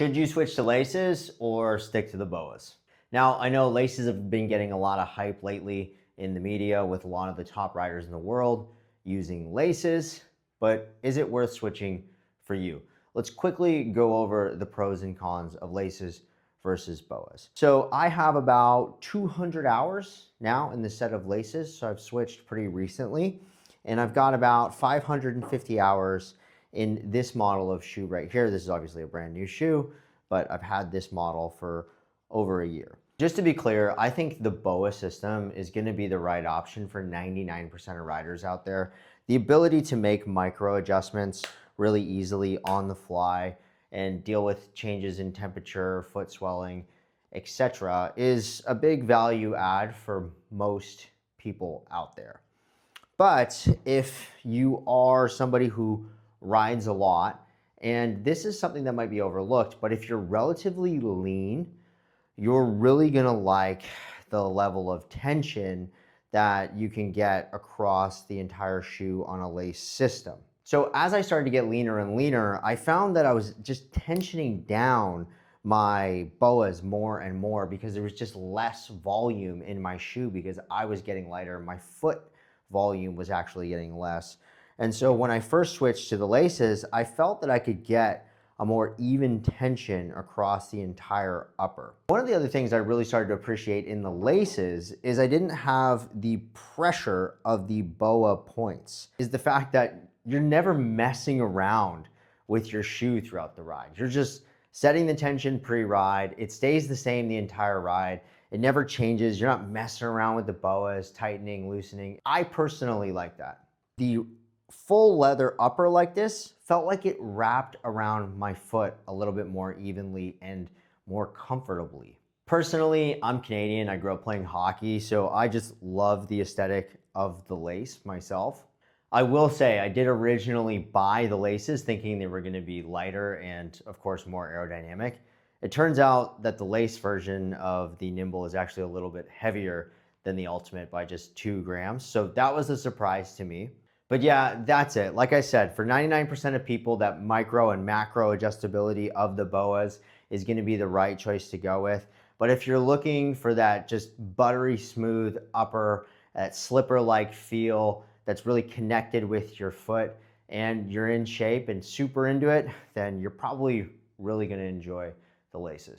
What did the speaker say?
Should you switch to laces or stick to the boas? Now, I know laces have been getting a lot of hype lately in the media with a lot of the top riders in the world using laces, but is it worth switching for you? Let's quickly go over the pros and cons of laces versus boas. So I have about 200 hours now in the set of laces, so I've switched pretty recently, and I've got about 550 hours in this model of shoe right here. This is obviously a brand new shoe, but I've had this model for over a year. Just to be clear, I think the BOA system is going to be the right option for 99% of riders out there. The ability to make micro adjustments really easily on the fly and deal with changes in temperature, foot swelling, etc., is a big value add for most people out there. But if you are somebody who rides a lot, and this is something that might be overlooked, but if you're relatively lean, you're really gonna like the level of tension that you can get across the entire shoe on a lace system. So as I started to get leaner and leaner, I found that I was just tensioning down my boas more and more because there was just less volume in my shoe because I was getting lighter. My foot volume was actually getting less. And so when I first switched to the laces, I felt that I could get a more even tension across the entire upper. One of the other things I really started to appreciate in the laces is I didn't have the pressure of the BOA points, is the fact that you're never messing around with your shoe throughout the ride. You're just setting the tension pre-ride. It stays the same the entire ride. It never changes. You're not messing around with the boas, tightening, loosening. I personally like that. The full leather upper like this felt like it wrapped around my foot a little bit more evenly and more comfortably. Personally, I'm Canadian. I grew up playing hockey, so I just love the aesthetic of the lace myself. I will say I did originally buy the laces thinking they were going to be lighter and of course more aerodynamic. It turns out that the lace version of the Nimble is actually a little bit heavier than the Ultimate by just 2 grams. So that was a surprise to me. But yeah, that's it. Like I said, for 99% of people, that micro and macro adjustability of the boas is going to be the right choice to go with. But if you're looking for that just buttery smooth upper, that slipper-like feel that's really connected with your foot and you're in shape and super into it, then you're probably really going to enjoy the laces.